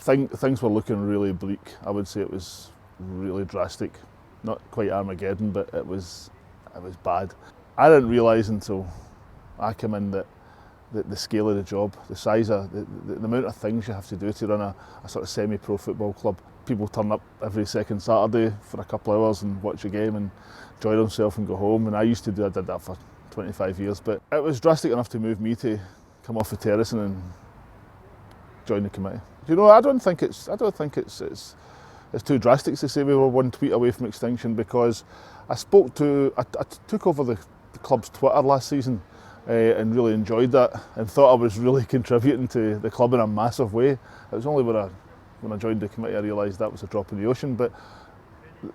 things were looking really bleak. I would say it was really drastic. Not quite Armageddon, but it was bad. I didn't realise until I came in that the scale of the job, the size of the amount of things you have to do to run a sort of semi-pro football club. People turn up every second Saturday for a couple of hours and watch a game and enjoy themselves and go home. And I did that for 25 years, but it was drastic enough to move me to come off the terrace and join the committee. You know, I don't think it's too drastic to say we were one tweet away from extinction, because I took over the club's Twitter last season and really enjoyed that and thought I was really contributing to the club in a massive way. It was only when I joined the committee I realised that was a drop in the ocean, but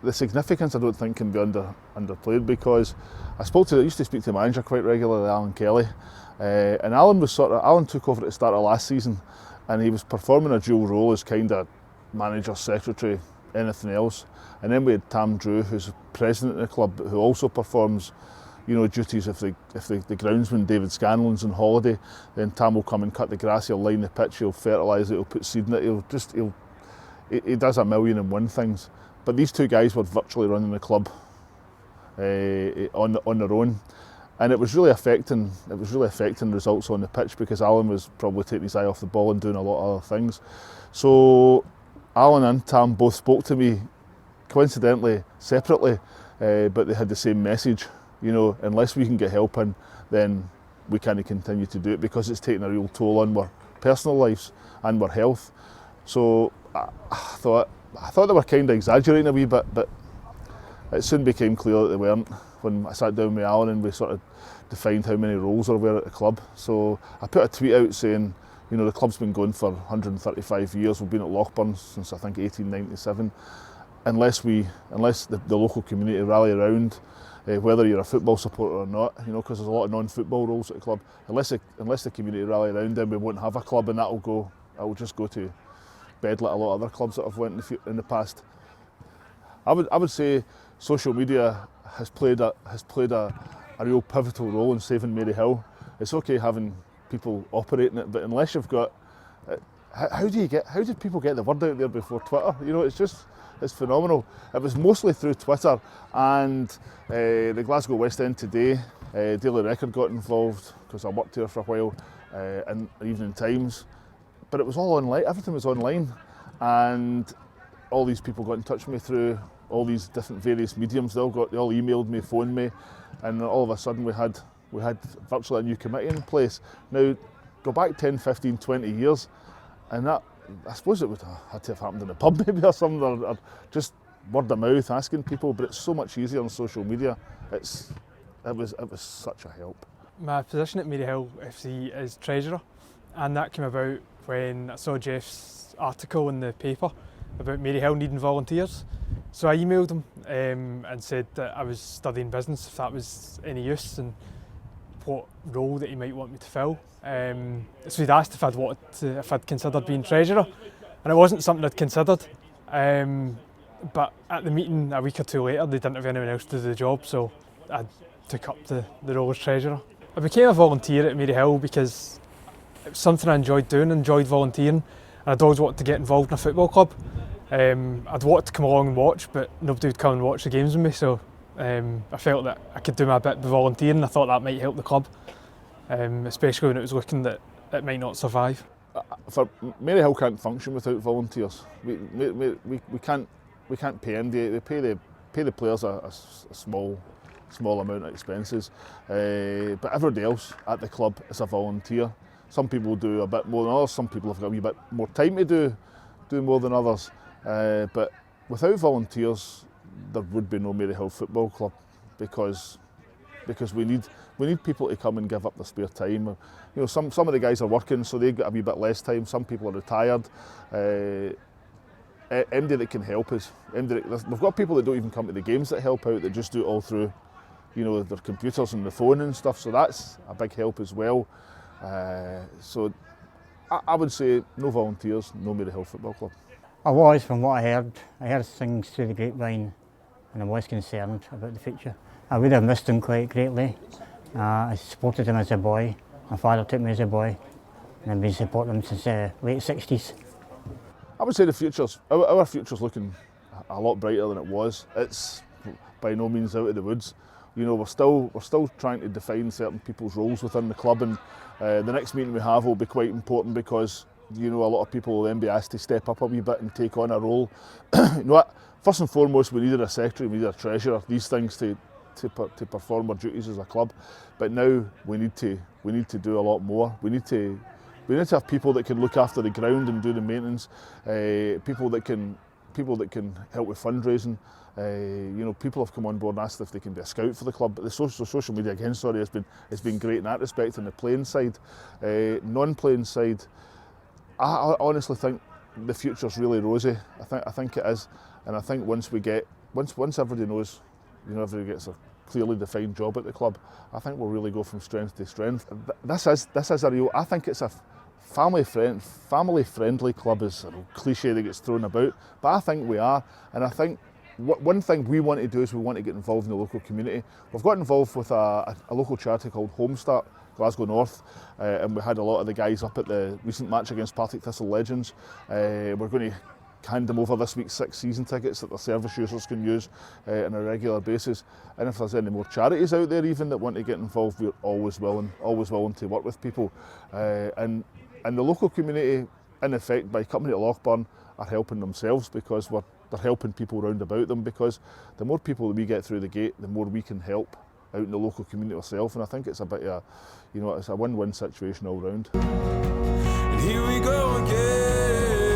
the significance I don't think can be underplayed, because I used to speak to the manager quite regularly, Alan Kelly, and Alan took over at the start of last season, and he was performing a dual role as kind of manager, secretary, anything else. And then we had Tam Drew, who's president of the club, who also performs, you know, duties if the groundsman David Scanlon's on holiday, then Tam will come and cut the grass, he'll line the pitch, he'll fertilise it, he'll put seed in it, he does a million and one things. But these two guys were virtually running the club on their own, and it was really affecting results on the pitch, because Alan was probably taking his eye off the ball and doing a lot of other things. So Alan and Tam both spoke to me, coincidentally, separately, but they had the same message. You know, unless we can get help in, then we can't continue to do it, because it's taking a real toll on our personal lives and our health. So I thought they were kind of exaggerating a wee bit, but it soon became clear that they weren't when I sat down with Alan and we sort of defined how many roles there were at the club. So I put a tweet out saying, you know, the club's been going for 135 years. We've been at Lochburn since I think 1897. Unless the local community rally around, whether you're a football supporter or not, you know, because there's a lot of non-football roles at the club. Unless the community rally around, then we won't have a club, and that will just go to bed like a lot of other clubs that have went in the past. I would say social media has played a real pivotal role in saving Maryhill. It's okay having people operating it, but unless you've got, how did people get the word out there before Twitter? You know, it's phenomenal. It was mostly through Twitter and the Glasgow West End Today, Daily Record got involved because I worked here for a while, and Evening Times. But it was all online, everything was online, and all these people got in touch with me through all these different various mediums. They all emailed me, phoned me, and all of a sudden we had virtually a new committee in place. Now, go back 10, 15, 20 years, and that, I suppose it would have had to have happened in a pub maybe or something, or just word of mouth asking people, but it's so much easier on social media. It was such a help. My position at Maryhill FC is treasurer, and that came about when I saw Jeff's article in the paper about Maryhill needing volunteers. So I emailed him and said that I was studying business, if that was any use, and what role that he might want me to fill. So he'd asked if I'd considered being treasurer, and it wasn't something I'd considered. But at the meeting a week or two later, they didn't have anyone else to do the job, so I took up the role as treasurer. I became a volunteer at Maryhill because it was something I enjoyed doing, enjoyed volunteering, and I'd always wanted to get involved in a football club. I'd wanted to come along and watch, but nobody would come and watch the games with me, so I felt that I could do my bit by volunteering. I thought that might help the club, especially when it was looking that it might not survive. Maryhill can't function without volunteers. We can't pay them. They pay the players a small amount of expenses, but everybody else at the club is a volunteer. Some people do a bit more than others. Some people have got a wee bit more time to do more than others. But without volunteers, there would be no Maryhill Football Club, because we need people to come and give up their spare time. You know, some of the guys are working, so they get a wee bit less time. Some people are retired. Anybody that can help us. We've got people that don't even come to the games that help out, that just do it all through, you know, their computers and the phone and stuff. So that's a big help as well. So I would say no volunteers, no Maryhill Football Club. I was, from what I heard things through the grapevine, and I was concerned about the future. I would have missed him quite greatly. I supported him as a boy. My father took me as a boy, and I've been supporting him since the late 60s. I would say our future's looking a lot brighter than it was. It's by no means out of the woods. You know, we're still trying to define certain people's roles within the club, and the next meeting we have will be quite important because, you know, a lot of people will then be asked to step up a wee bit and take on a role. You know what? First and foremost, we needed a secretary, we needed a treasurer, these things to perform our duties as a club. But now we need to do a lot more. We need to have people that can look after the ground and do the maintenance. People that can help with fundraising. You know, people have come on board and asked if they can be a scout for the club. But the social media again, has been great in that respect. On the playing side, non-playing side, I honestly think the future's really rosy. I think it is, and I think once everybody knows, you know, everybody gets a clearly defined job at the club, I think we'll really go from strength to strength. This is a real. I think it's a family friendly club is a cliche that gets thrown about, but I think we are, and I think one thing we want to do is we want to get involved in the local community. We've got involved with a local charity called Homestart, Glasgow North, and we had a lot of the guys up at the recent match against Patrick Thistle Legends. We're going to hand them over this week's 6 season tickets that their service users can use on a regular basis. And if there's any more charities out there even that want to get involved, we're always willing to work with people. And the local community, in effect, by coming to Lochburn, are helping themselves because they're helping people round about them, because the more people that we get through the gate, the more we can help out in the local community ourselves, and I think it's a bit of it's a win-win situation all round. And here we go again.